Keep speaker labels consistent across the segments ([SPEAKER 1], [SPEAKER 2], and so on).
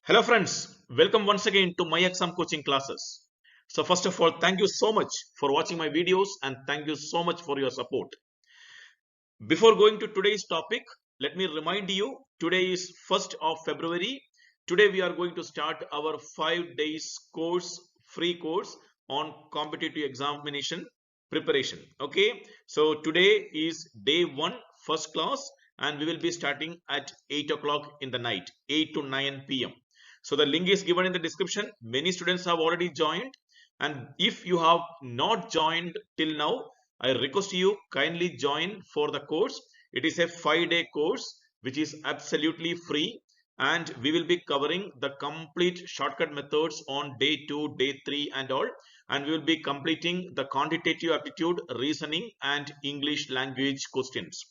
[SPEAKER 1] Hello friends, welcome once again to my exam coaching classes. So first of all, thank you so much for watching my videos and thank you so much for your support. Before going to today's topic, let me remind you, today is 1st of February. Today we are going to start our 5 days course, free course on competitive examination preparation. Okay, so today is day 1, first class, and we will be starting at 8 o'clock in the night, 8 to 9 p.m. So the link is given in the description. Many students have already joined, and if you have not joined till now, I request you kindly join for the course. It is a 5-day course which is absolutely free, and we will be covering the complete shortcut methods on day 2, day 3 and all, and we will be completing the quantitative aptitude, reasoning and English language questions.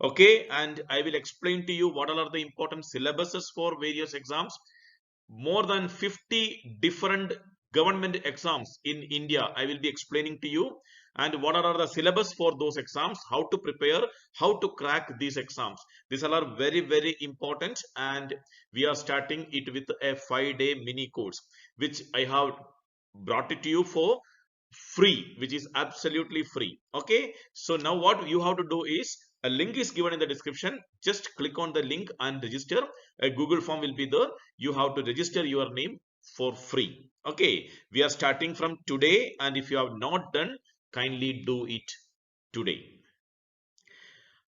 [SPEAKER 1] Okay, and I will explain to you what are the important syllabuses for various exams. More than 50 different government exams in India I will be explaining to you, and what are the syllabus for those exams, how to prepare, how to crack these exams. These all are very important, and we are starting it with a 5-day mini course which I have brought it to you for free, which is absolutely free. Okay, so now what you have to do is, a link is given in the description. Just click on the link and register. A Google form will be there. You have to register your name for free. Okay, we are starting from today, and if you have not done, kindly do it today.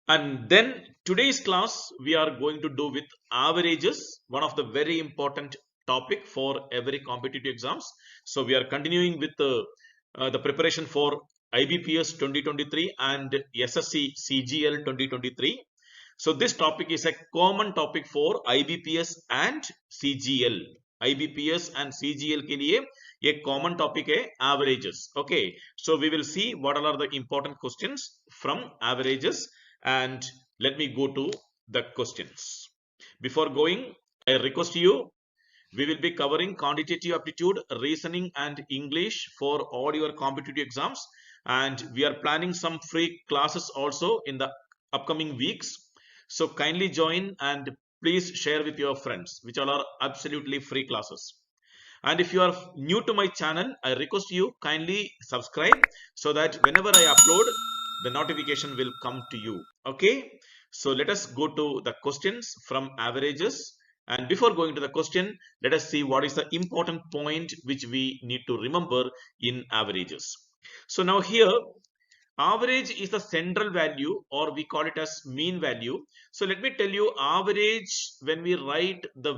[SPEAKER 1] And then today's class we are going to do with averages, one of the very important topic for every competitive exams. So we are continuing with the preparation for IBPS 2023 and SSC CGL 2023. So this topic is a common topic for IBPS and CGL. IBPS and CGL के लिए ये common topic है averages. Okay, so we will see what are the important questions from averages, and let me go to the questions. Before going, I request you, we will be covering quantitative aptitude, reasoning and English for all your competitive exams, and we are planning some free classes also in the upcoming weeks. So kindly join and please share with your friends, which all are absolutely free classes. And if you are new to my channel, I request you kindly subscribe so that whenever I upload, the notification will come to you. Okay, so let us go to the questions from averages. And before going to the question, let us see what is the important point which we need to remember in averages. So now here, average is the central value, or we call it as mean value. So let me tell you, average, when we write the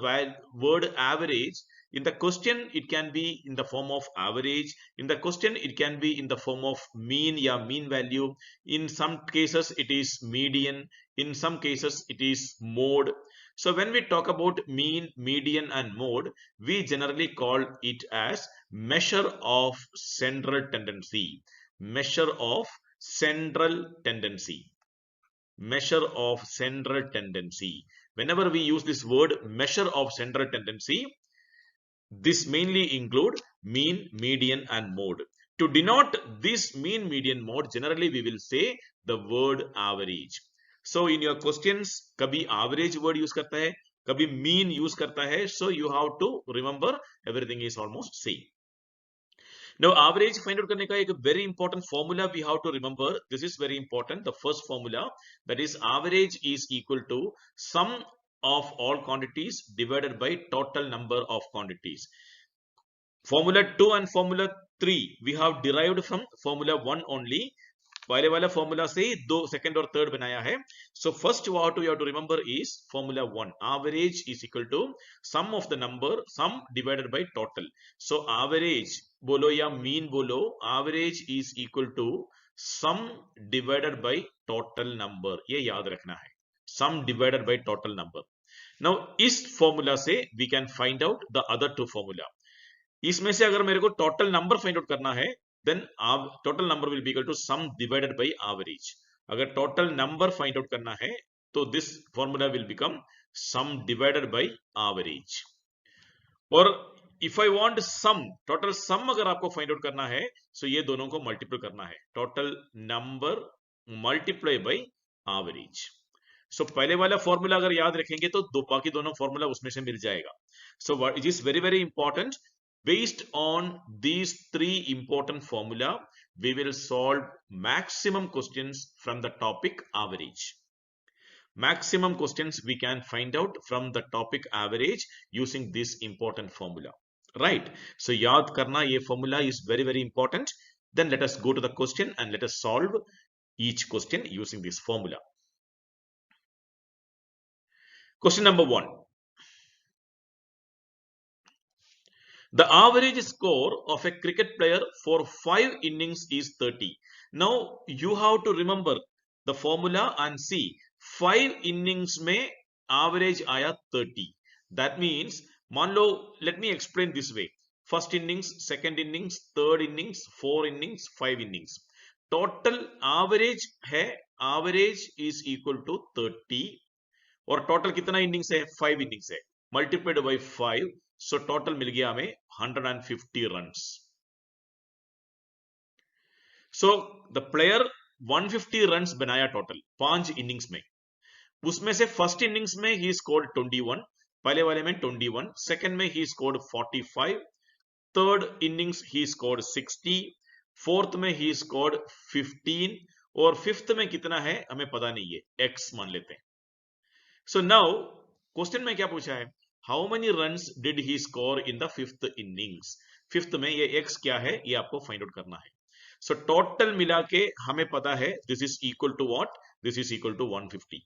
[SPEAKER 1] word average in the question, it can be in the form of average. In the question, it can be in the form of mean, yeah, mean value. In some cases, it is median. In some cases, it is mode. So when we talk about mean, median and mode, we generally call it as measure of central tendency. Measure of central tendency. Measure of central tendency. Whenever we use this word measure of central tendency, this mainly include mean, median and mode. To denote this mean, median, mode, generally we will say the word average. So in your questions, कभी average word use करता है, कभी mean use करता है. So you have to remember everything is almost same. Now average find out करने का एक very important formula we have to remember. This is very important. The first formula, that is average is equal to sum of all quantities divided by total number of quantities. Formula 2 and formula 3 we have derived from formula 1 only. पहले वाला formula से दो second और third बनाया है. So first what you have to remember is formula 1. Average is equal to sum of the number, sum divided by total. So average बोलो या mean बोलो, average is equal to sum divided by total number. ये याद रखना है, sum divided by total number. Now इस formula से we can find out the other two formula. इसमें से अगर मेरे को टोटल नंबर फाइंड आउट करना है, then total number will be equal to sum divided by average. अगर total number find out करना है तो this formula will become sum divided by average. और if I want sum, total sum अगर आपको find out करना है, so ये दोनों को multiply करना है. Total number multiply by average. सो पहले वाला फॉर्मूला अगर याद रखेंगे तो बाकी दोनों फॉर्मूला उसमें से मिल जाएगा. So it is very very important. Based on these three important formula, we will solve maximum questions from the topic average. Maximum questions we can find out from the topic average using this important formula. Right? So yaad karna ye formula is very very important. Then let us go to the question and let us solve each question using this formula. Question number 1. The average score of a cricket player for 5 innings is 30. Now you have to remember the formula and see 5 innings में average आया 30. That means मान लो, let me explain this way. First innings, second innings, third innings, 4 innings, 5 innings. Total average है, average is equal to 30. और total कितना innings है? 5 innings है. Multiplied by 5. So total मिल गया हमें 150 runs. So the player 150 runs बनाया total 5 innings में. उसमें से फर्स्ट इनिंग्स में ही स्कोर्ड 21, पहले वाले में 21, सेकंड में he scored 45, third innings he scored 60, fourth में ही स्कोर्ड 15 और फिफ्थ में कितना है हमें पता नहीं है, x मान लेते हैं. सो नाउ क्वेश्चन में क्या पूछा है, how many runs did he score in the fifth innings. Fifth में ये x क्या है ये आपको फाइंड आउट करना है. सो टोटल मिला के हमें पता है this is equal to what, this is equal to 150.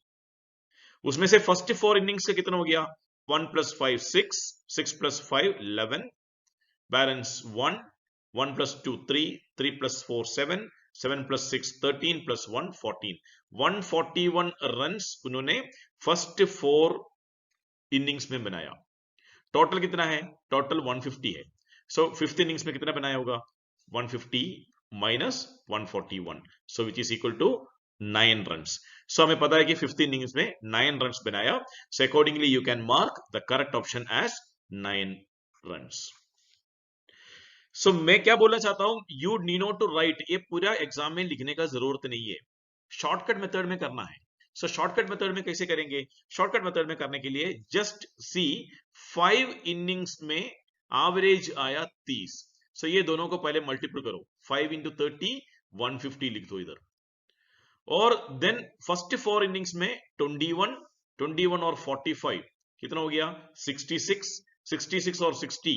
[SPEAKER 1] उसमें से फर्स्ट 4 इनिंग्स का कितना हो गया, 1 + 5 6, 6 + 5 11, बैलेंस 1, 1 + 2 3, 3 + 4 7, 7 + 6 13 + 1 14. 141 रन्स उन्होंने फर्स्ट 4 इनिंग्स में बनाया. टोटल कितना है, टोटल 150 है. सो फिफ्थ इनिंग्स में कितना बनाया होगा, 150 minus 141, so which is equal to 9 runs. So हमें पता है कि 5th innings में 9 runs बनाया. So accordingly you can mark the correct option as 9 runs. So मैं क्या बोलना चाहता हूं, you need not to write, ये पूरा एग्जाम में लिखने का जरूरत नहीं है, शॉर्टकट मेथड में करना है. So शॉर्टकट मेथड में कैसे करेंगे, शॉर्टकट मेथड में करने के लिए जस्ट सी 5 innings में एवरेज आया 30. So ये दोनों को पहले मल्टीपल करो, 5 into 30 150 लिख दो इधर. और देन फर्स्ट 4 इनिंग्स में 21, 21 और 45 कितना हो गया, 66, 66 और 60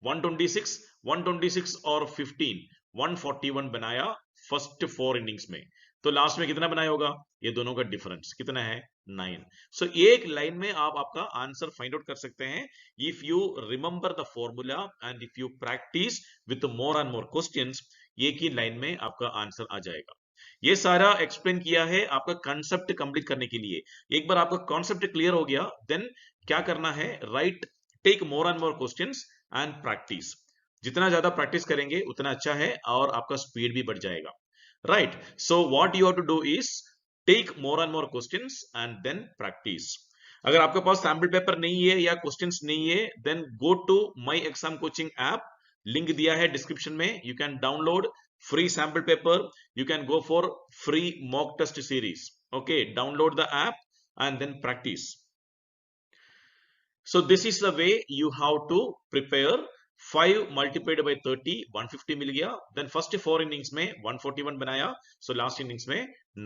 [SPEAKER 1] 126, 126 और 15 141 बनाया फर्स्ट 4 इनिंग्स में. तो लास्ट में कितना बनाया होगा, ये दोनों का डिफरेंस कितना है, 9. सो एक लाइन में आप आपका आंसर फाइंड आउट कर सकते हैं if you remember the formula and if you practice with more and more questions, एक ही लाइन में आपका आंसर आ जाएगा. ये सारा एक्सप्लेन किया है आपका कॉन्सेप्ट कंप्लीट करने के लिए. एक बार आपका कॉन्सेप्ट क्लियर हो गया, देन क्या करना है, right, take more and more questions and practice. जितना ज्यादा प्रैक्टिस करेंगे उतना अच्छा है और आपका स्पीड भी बढ़ जाएगा. Right, so what you have to do is take more and more questions and then practice. अगर आपके पास सैंपल पेपर नहीं है या क्वेश्चंस नहीं है, then go to my exam coaching app, link दिया है डिस्क्रिप्शन में. You can download free sample paper, you can go for free mock test series. Okay, download the app and then practice. So this is the way you have to prepare. 5 multiplied by 30 150 मिल गया. Then first 4 innings में 141 बनाया, so last innings में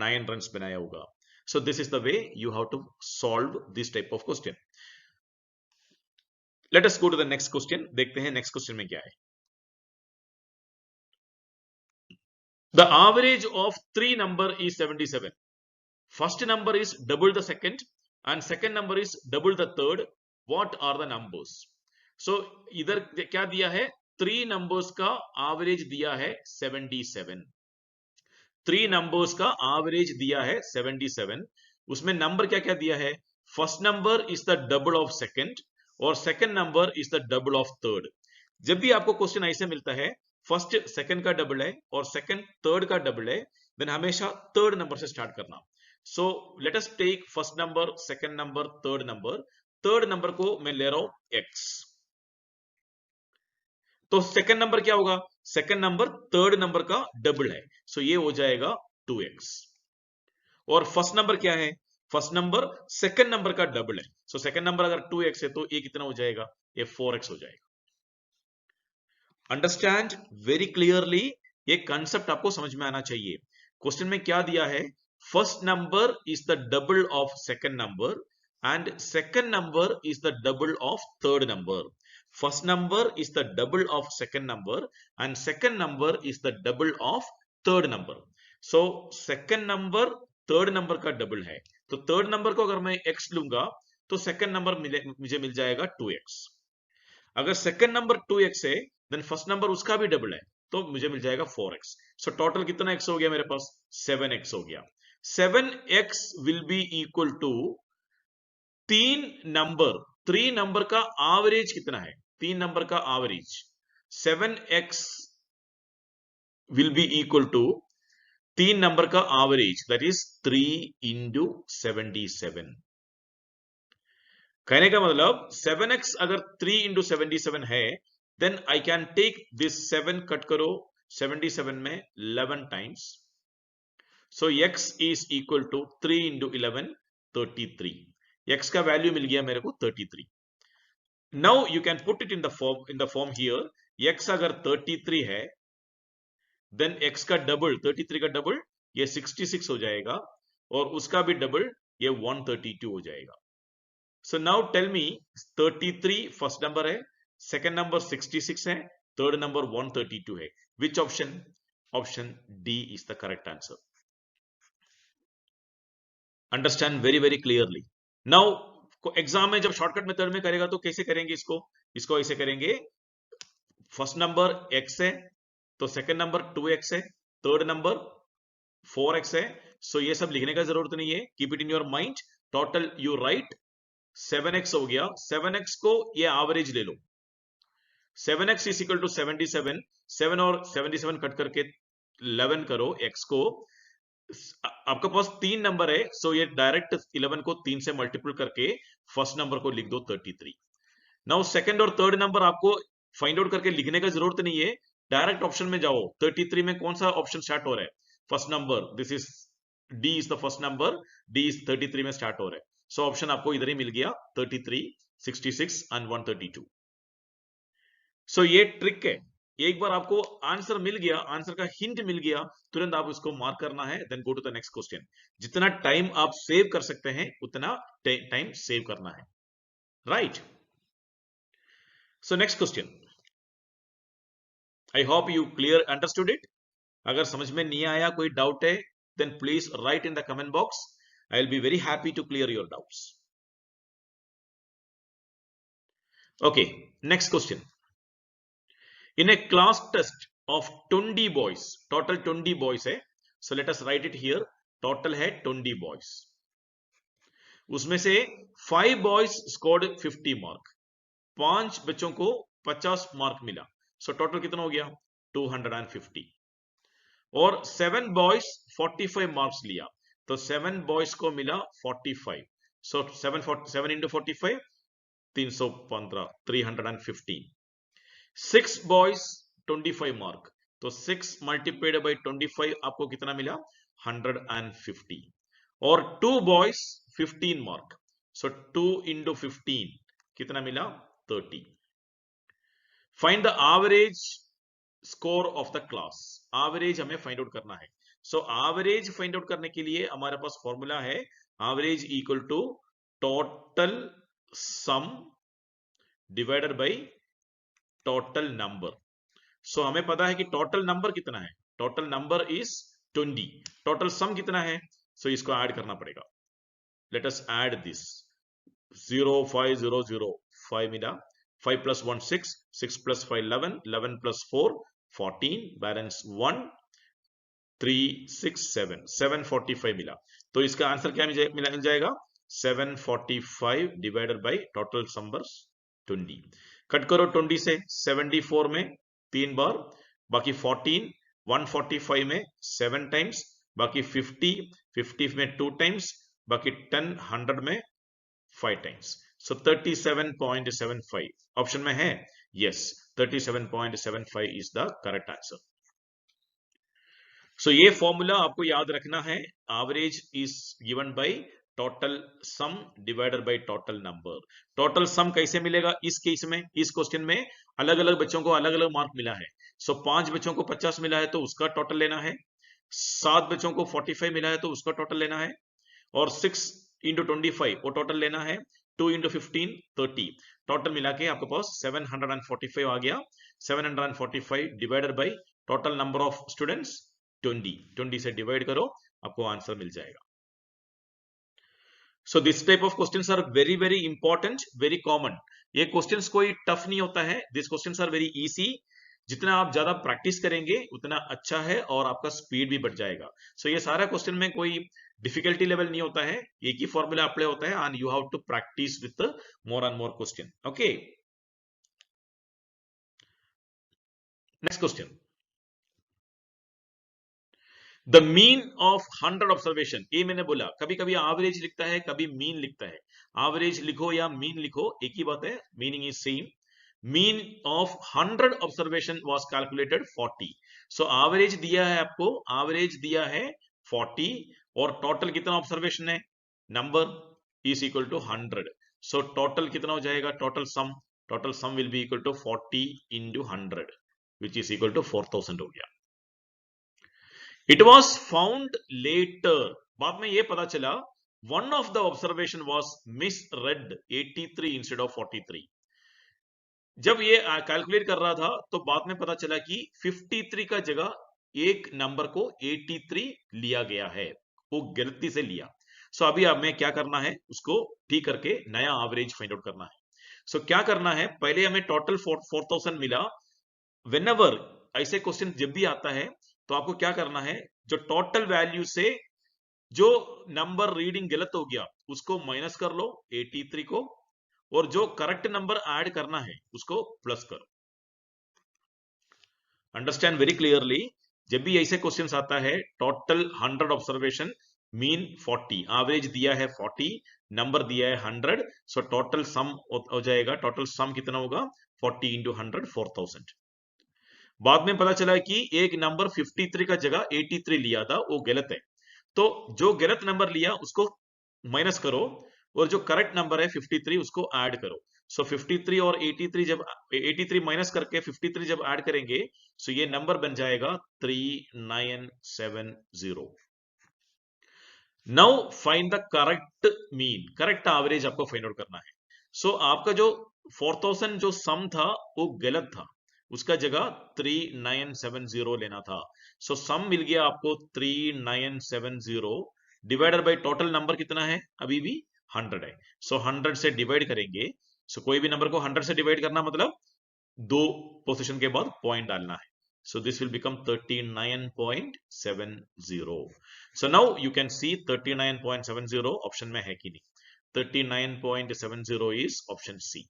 [SPEAKER 1] 9 runs बनाया होगा. So this is the way you have to solve this type of question. Let us go to the next question. देखते हैं next question में क्या है. The average of 3 number is 77. First number is double the second and second number is double the third. What are the numbers? So इधर क्या दिया है, 3 numbers का average दिया है 77. 3 numbers का average दिया है 77. उसमें number क्या क्या दिया है, first number is the double of second और second number is the double of third. जब भी आपको क्वेश्चन ऐसे मिलता है, फर्स्ट सेकंड का डबल है और सेकंड थर्ड का डबल है, देन हमेशा थर्ड नंबर से स्टार्ट करना. So let us take first number, second number, third number. Third number को मैं ले रहा हूं x. तो सेकंड नंबर क्या होगा, सेकंड नंबर थर्ड नंबर का डबल है, सो ये हो जाएगा 2x. और फर्स्ट नंबर क्या है, फर्स्ट नंबर सेकंड नंबर का डबल है, सो सेकंड नंबर अगर 2x है तो ये कितना हो जाएगा, ये 4x हो जाएगा। अंडरस्टैंड वेरी क्लियरली, ये कंसेप्ट आपको समझ में आना चाहिए। क्वेश्चन में क्या दिया है, first number is the double of second number and second number is the double of third number. First number is the double of second number and second number is the double of third number. So second number third number का double है, तो third number को अगर मैं x लूंगा तो second number मुझे मिल जाएगा 2x। अगर second number 2x है then first number उसका भी double है तो मुझे मिल जाएगा 4x। So total कितना x हो गया मेरे पास, 7x हो गया। 7x will be equal to three number का एवरेज कितना है, तीन नंबर का average 7x will be equal to तीन नंबर का एवरेज दैट इज 3 into 77। कहने का मतलब 7x अगर 3 into 77 है then I can take this 7 cut करो 77 में 11 times, so x is equal to 3 into 11 33। x का वैल्यू मिल गया मेरे को 33। Now you can put it in the form here, x अगर 33 है देन x का डबल 33 का डबल ये 66 हो जाएगा और उसका भी डबल ये 132 हो जाएगा। So now tell me 33 first number है, सेकंड नंबर 66 है, थर्ड नंबर 132 है, which option, option D is the correct answer. Understand very very clearly. Now exam में जब शॉर्टकट मेथड में करेगा तो कैसे करेंगे इसको ऐसे करेंगे, फर्स्ट नंबर x है तो सेकंड नंबर 2x है, थर्ड नंबर 4x है, सो ये सब लिखने का जरूरत नहीं है, keep it in your mind. Total you right 7x हो गया, 7x को ये एवरेज ले लो, 7x इज इक्वल टू 77, 7 और 77 कट करके 11 करो x को, आपका पास तीन नंबर है, सो ये डायरेक्ट 11 को 3 से मल्टीपल करके फर्स्ट नंबर को लिख दो 33। नाउ सेकंड और थर्ड नंबर आपको फाइंड आउट करके लिखने का जरूरत नहीं है, डायरेक्ट ऑप्शन में जाओ, 33 में कौन सा ऑप्शन स्टार्ट हो रहा है, first number, this is D is the first number, D is 33 में स्टार्ट हो रहा है, सो ऑप्शन आपको इधर ही मिल गया 33, 66 एंड 132। सो ये ट्रिक है, एक बार आपको आंसर मिल गया, आंसर का हिंट मिल गया, तुरंत आप उसको मार्क करना है, then go to the next question. जितना टाइम आप सेव कर सकते हैं उतना टाइम सेव करना है, right. So next question, I hope you clear understood it. अगर समझ में नहीं आया, कोई डाउट है, then please write in the comment box, I will be very happy to clear your doubts. Okay, next question, in a class test of 20 boys, total 20 boys है, so let us write it here, total है 20 boys, उसमें से 5 boys scored 50 mark, 5 बच्चों को 50 mark मिला, so total कितना हो गया 250, और 7 boys 45 मार्क्स लिया, तो 7 boys को मिला 45, so 7 into 45 315, 315। 6 boys 25 मार्क, तो 6 मल्टीप्लाइड बाई 25 आपको कितना मिला 150, और 2 boys 15 मार्क, सो 2 into 15 कितना मिला 30। Find the average score of the class, average हमें फाइंड आउट करना है, सो एवरेज फाइंड आउट करने के लिए हमारे पास फॉर्मूला है, average equal to total sum divided by total number. So हमें पता है कि टोटल नंबर कितना है, total number is 20, total sum कितना है, सो इसको ऐड करना पड़ेगा, लेट अस ऐड दिस 0 5 0 0 5 मिला, 5 plus 1 6, 6 plus 5 11, 11 plus 4 14, बैलेंस 1 3 6 7, 745 मिला, तो इसका आंसर क्या मिल जाएगा 745 divided by total numbers 20। Cut करो 20 से 74 में 3 बार, बाकी 14 145 में 7 टाइम्स, बाकी 50 में 2 टाइम्स, बाकी 10 100 में 5 टाइम्स, सो 37.75 ऑप्शन में है, yes 37.75 is the correct answer. So ये फॉर्मूला आपको याद रखना है, average is given by total sum divided by total number. Total sum कैसे मिलेगा इस केस में, इस क्वेश्चन में अलग अलग बच्चों को अलग अलग मार्क मिला है। सो 5 बच्चों को 50 मिला है तो उसका टोटल लेना है, 7 बच्चों को 45 मिला है तो उसका टोटल लेना है, और 6 इंटू 25 वो टोटल लेना है, 2 इंटू 15 30। टोटल मिला के आपके पास 745 आ गया। 745 divided by total number of students 20 से डिवाइड करो, आपको आंसर मिल जाएगा। So this type of questions are very very important, very common. ये क्वेश्चंस कोई टफ नहीं होता है, this questions are very easy. जितना आप ज्यादा प्रैक्टिस करेंगे उतना अच्छा है और आपका स्पीड भी बढ़ जाएगा। सो ये सारा क्वेश्चन में कोई डिफिकल्टी लेवल नहीं होता है, एक ही फॉर्मूला अप्लाई होता है and you have to practice with more and more question. Okay, next question. The mean of 100 observation, ये मैंने बोला कभी कभी एवरेज लिखता है, कभी मीन लिखता है। एवरेज लिखो या मीन लिखो एक ही बात है, meaning is same. Mean of 100 observation was calculated 40। So average दिया है आपको, एवरेज दिया है 40 और टोटल कितना ऑब्जर्वेशन है, number is equal to 100। So total कितना हो जाएगा, total sum will be equal to 40 into 100 which is equal to 4000 हो गया। इट वॉज फाउंड लेटर, बाद में ये पता चला one of the observation was miss red 83 instead of 43। जब ये कैलकुलेट कर रहा था तो बाद में पता चला कि 53 का जगह एक नंबर को 83 लिया गया है, वो गलती से लिया। सो अभी हमें क्या करना है, उसको ठीक करके नया एवरेज फाइंड आउट करना है। सो क्या करना है, पहले हमें टोटल 4000 मिला। व्हेनेवर ऐसे क्वेश्चन जब भी आता है तो आपको क्या करना है, जो टोटल वैल्यू से जो नंबर रीडिंग गलत हो गया उसको माइनस कर लो 83 को, और जो करेक्ट नंबर ऐड करना है उसको प्लस करो। Understand very clearly. जब भी ऐसे क्वेश्चंस आता है टोटल 100 ऑब्जर्वेशन, मीन 40, एवरेज दिया है 40, नंबर दिया है 100, सो टोटल सम हो जाएगा, टोटल सम कितना होगा 40 इंटू 100 4000। बाद में पता चला कि एक नंबर 53 का जगह 83 लिया था, वो गलत है। तो जो गलत नंबर लिया उसको माइनस करो और जो करेक्ट नंबर है 53 उसको ऐड करो। सो 53 और 83 जब 83 माइनस करके 53 जब ऐड करेंगे सो ये नंबर बन जाएगा 3970। Now find the correct mean, correct average आपको फाइंड आउट करना है। सो आपका जो 4000 जो सम था वो गलत था, उसका जगह 3970 लेना था। सो सम मिल गया आपको 3970 डिवाइडेड बाय टोटल नंबर कितना है, अभी भी 100 है। सो 100 से डिवाइड करेंगे। सो कोई भी नंबर को 100 से डिवाइड करना मतलब दो पोजीशन के बाद पॉइंट डालना है। So this will become 39.70. So now you can see 39.70 option में है कि नहीं, 39.70 is option C.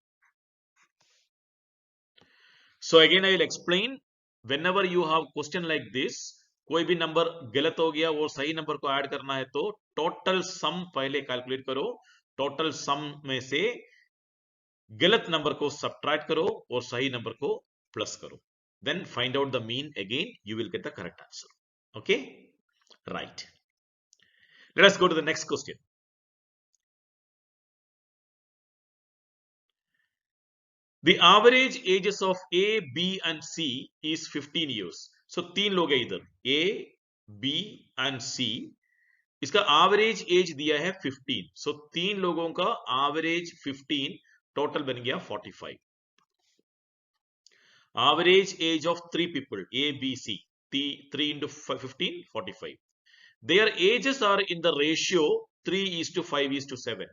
[SPEAKER 1] So again I will explain, whenever you have question like this, कोई भी नंबर गलत हो गया वो सही नंबर को ऐड करना है तो टोटल सम पहले कैलकुलेट करो, टोटल सम में से गलत नंबर को सब्ट्रैक्ट करो और सही नंबर को प्लस करो, then find out the mean, again you will get the correct answer. Okay, right, let us go to the next question. The average ages of A, B and C is 15 years. So तीन लोग है इधर, A, B and C, इसका average age दिया है 15। सो तीन लोगों का एवरेज 15, टोटल बन गया 45। Average age of three people A, B, C, 3 into 15 45. Their ages are in the ratio 3:5:7.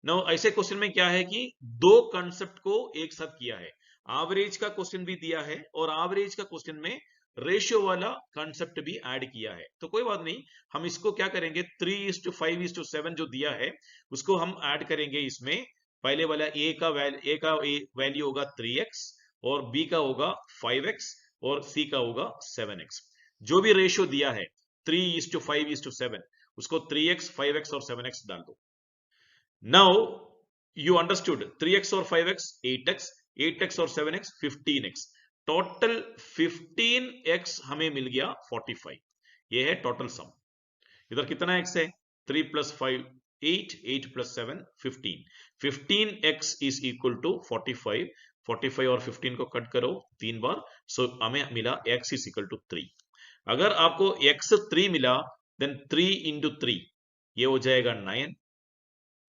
[SPEAKER 1] Now ऐसे क्वेश्चन में क्या है कि दो कंसेप्ट को एक साथ किया है, एवरेज का क्वेश्चन भी दिया है और एवरेज का क्वेश्चन में रेशियो वाला कंसेप्ट भी ऐड किया है। तो कोई बात नहीं, हम इसको क्या करेंगे 3:5:7 जो दिया है उसको हम ऐड करेंगे इसमें। पहले वाला ए का वैल्यू होगा 3x और बी का होगा 5x और सी का होगा 7x। जो भी रेशियो दिया है 3:5:7 उसको 3x 5x और 7x डाल दो। नाउ यू अंडरस्टूड, 3x और 5x 8x, 8x और 7x 15x, टोटल 15x हमें मिल गया 45। ये है टोटल सम। इधर कितना x है 3 + 5 8, 8 plus 7, 15. 15x is equal to 45. 45 और 15 को कट करो 3 बार, सो हमें मिला x is equal to 3. अगर आपको x 3 मिला, then 3 into 3 ये हो जाएगा 9,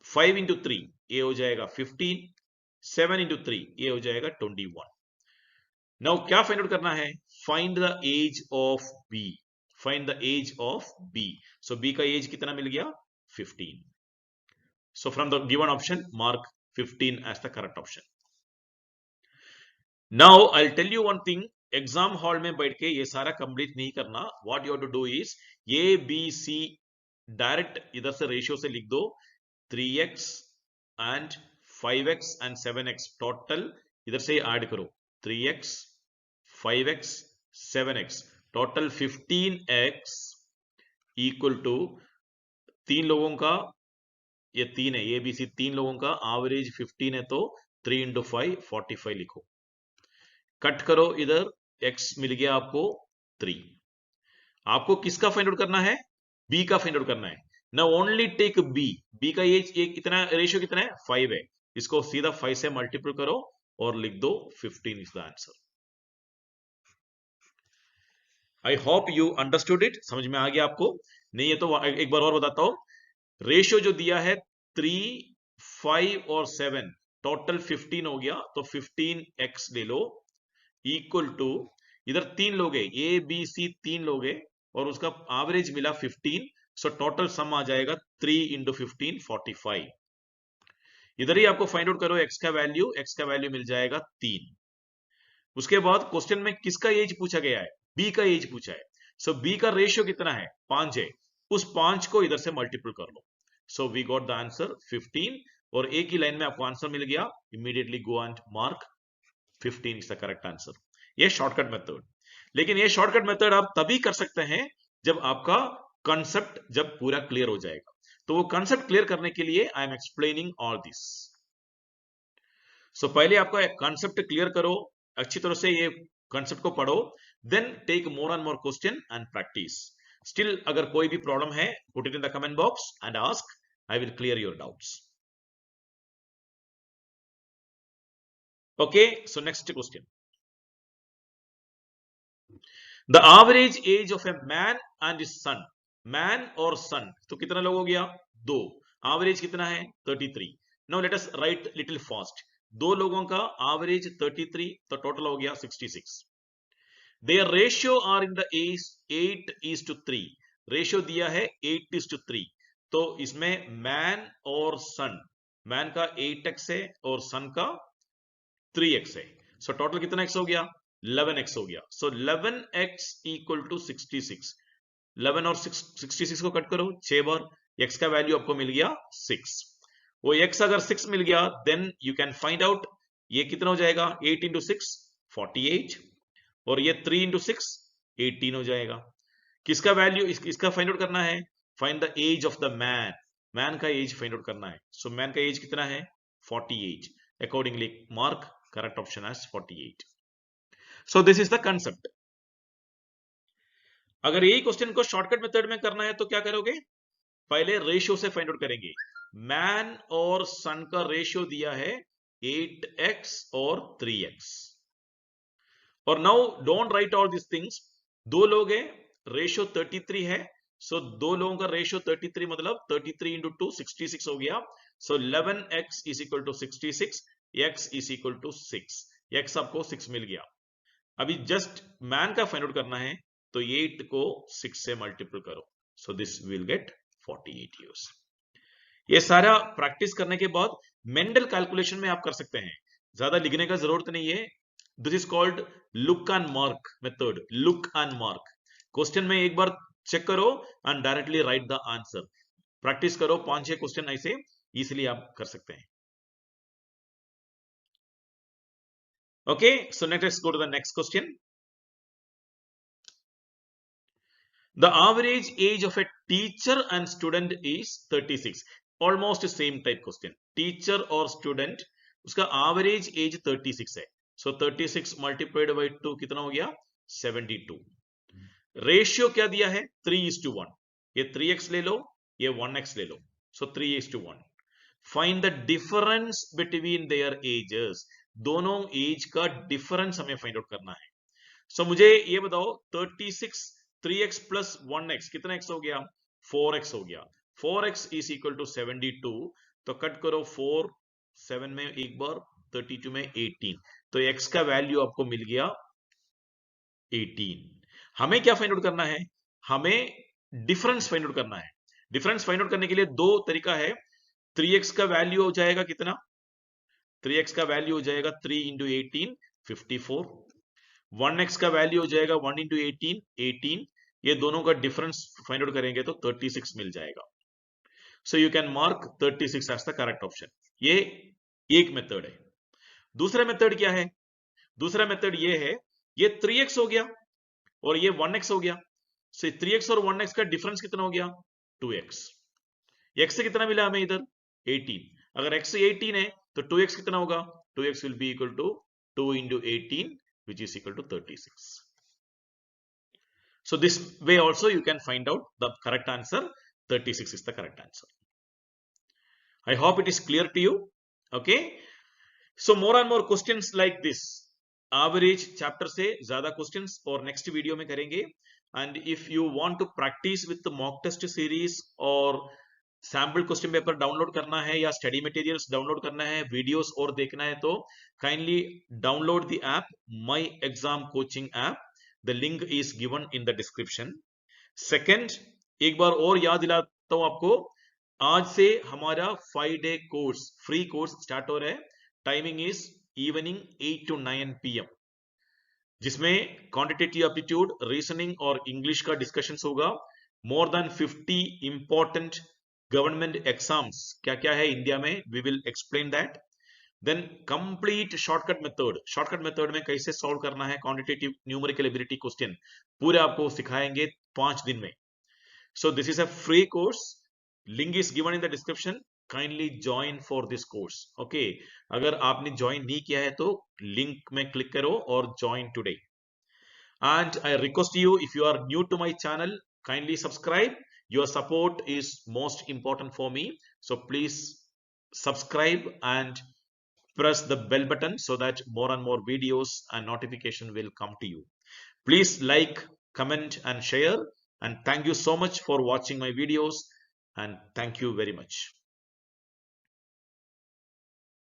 [SPEAKER 1] 5 into 3 ये हो जाएगा 15, 7 into 3 ये हो जाएगा 21. नाउ क्या फाइंड आउट करना है? Find the age of b. Find the age of b. So b का एज कितना मिल गया? 15. So from the given option, mark 15 as the correct option. Now I'll tell you one thing. Exam hall में बैठ के ये सारा complete नहीं करना. What you have to do is A, B, C direct इधर से रेशियो से लिख दो. 3x and 5x and 7x total इधर से ऐड करो. 3x, 5x, 7x total 15x equal to 3 लोगों का, ये 3 है, ए बी सी 3 लोगों का एवरेज 15 है, तो 3 into 5 45 लिखो. कट करो इधर, x मिल गया आपको 3. आपको किसका फाइंड आउट करना है? b का फाइंड आउट करना है. Now only take b. b का एज कितना, रेशियो कितना है? 5 है. इसको सीधा 5 से मल्टीपल करो और लिख दो 15 is the answer. I hope you understood it. समझ में आ गया आपको? नहीं है तो एक बार और बताता हूं. रेशियो जो दिया है 3, 5 और 7 टोटल 15 हो गया, तो 15x ले लो इक्वल टू, इधर 3 लोग है, ए बी सी 3 लोग है और उसका एवरेज मिला 15, सो टोटल सम आ जाएगा 3 into 15 45. इधर ही आपको फाइंड आउट करो x का वैल्यू मिल जाएगा 3. उसके बाद क्वेश्चन में किसका एज पूछा गया है? b का एज पूछा है. सो b का रेशियो कितना है? 5 है. उस 5 को इधर से मल्टीपल कर लो. So we got the answer 15. और एक ही लाइन में आपको आंसर मिल गया. Immediately go and mark 15 is the correct answer. ये शॉर्टकट मेथड. लेकिन ये शॉर्टकट मेथड आप तभी कर सकते हैं जब आपका कंसेप्ट जब पूरा क्लियर हो जाएगा. तो वो कंसेप्ट क्लियर करने के लिए I am explaining all this. So पहले आपका कंसेप्ट क्लियर करो, अच्छी तरह से ये कंसेप्ट को पढ़ो, then take more and more question and practice. Still अगर कोई भी प्रॉब्लम है, put it in the comment box and ask. I will clear your doubts. Okay, so next question. The average age of a man and his son. Man और son, तो कितना लोग हो गया? 2. Average कितना है? 33. Now let us write little fast. 2 लोगों का average 33, तो total हो गया 66. Their ratio are in the age 8:3. Ratio दिया है 8:3. तो इसमें man और son, man का 8x है और son का 3x है. सो टोटल कितना x हो गया? 11x हो गया. सो 11x इक्वल टू 66. 11 और 66 को कट करो 6 बार, x का वैल्यू आपको मिल गया 6. वो x अगर 6 मिल गया, then you can find out ये कितना हो जाएगा. 8 into 6 48 और ये 3 into 6 18 हो जाएगा. किसका वैल्यू इसका फाइंड आउट करना है? Find the age of the man. Man का एज फाइंड आउट करना है. सो मैन का एज कितना है? 48. Accordingly mark correct option as 48. So this is the concept. अगर यही क्वेश्चन को शॉर्टकट मेथड में करना है तो क्या करोगे? पहले रेशियो से फाइंड आउट करेंगे. मैन और सन का रेशियो दिया है 8x और 3x. और now don't write all this things. 2 लोग हैं, रेशियो 33 है. सो 2 लोगों का रेशियो 33 मतलब 33 into 2 66 हो गया. सो 11x is equal to 66. x is equal to 6. x आपको 6 मिल गया. अभी जस्ट मैन का फाइंड आउट करना है, तो 8 को 6 से मल्टीपल करो. So this will get 48 years. ये सारा प्रैक्टिस करने के बाद मेंडल कैलकुलेशन में आप कर सकते हैं. ज्यादा लिखने का जरूरत नहीं है. This is called look and mark method. Look and mark. Question में एक बार चेक करो and directly right the answer. Practice करो 5-6 क्वेश्चन, ऐसे इजिली आप कर सकते हैं. Okay, so let's go to the next question. The average age of a teacher and student is 36. Almost same type question. Teacher or student, उसका average age 36 है. So 36 multiplied by 2 कितना हो गया? 72. रेशियो क्या दिया है? 3:1. ये 3x ले लो, ये 1x ले लो. So 3:1. Find the difference between their ages. दोनों एज का डिफरेंस हमें फाइंड आउट करना है. सो मुझे ये बताओ 36 3x प्लस 1x कितना x हो गया? 4x हो गया. 4x is equal to 72. तो कट करो 4 7 में एक बार, 32 में 18. तो x का वैल्यू आपको मिल गया 18. हमें क्या फाइंड आउट करना है? हमें डिफरेंस फाइंड आउट करना है. डिफरेंस फाइंड आउट करने के लिए दो तरीका है. 3x का वैल्यू हो जाएगा कितना? 3x का वैल्यू हो जाएगा 3 इंटू 18 54. 1x का वैल्यू हो जाएगा 1 इंटू 18 18. ये दोनों का डिफरेंस फाइंड आउट करेंगे तो 36 मिल जाएगा. So you can mark 36 as the correct option. ये एक मेथड है. दूसरा मेथड क्या है? दूसरा मेथड ये है, ये 3x हो गया और ये 1x हो गया. सो 3x और 1x का डिफरेंस कितना हो गया? 2x. x से कितना मिला हमें इधर? 18. अगर x से 18 है तो 2x कितना होगा? 2x will be equal to 2 into 18 which is equal to 36. So this way also you can find out the correct answer. 36 is the correct answer. I hope it is clear to you. Okay. So more and more questions like this. Average chapter से ज्यादा questions और next video में करेंगे. And if you want to practice with the mock test series और sample question paper download करना है या study materials download करना है, वीडियोस और देखना है तो kindly download the app my exam coaching app. The link is given in the description. Second, एक बार और याद दिलाता हूं आपको, आज से हमारा 5-day course free course start हो रहा है. Timing is evening 8 to 9 PM, जिसमें क्वांटिटेटिव एप्टीट्यूड, रीजनिंग और इंग्लिश का डिस्कशन होगा. More than 50 important government exams क्या क्या है इंडिया में, we will explain that. Then complete shortcut method में कैसे सॉल्व करना है क्वांटिटेटिव न्यूमेरिकल एबिलिटी क्वेश्चन पूरे आपको सिखाएंगे 5 दिन में. So this is a free course. Link is given in the description. Kindly join for this course. Okay, अगर आपने ज्वाइन नहीं किया है तो लिंक में क्लिक करो और join today. And I request you, if you are new to my channel, kindly subscribe. Your support is most important for me. So please subscribe and press the bell button so that more and more videos and notification will come to you. Please like, comment and share. And thank you so much for watching my videos. And thank you very much.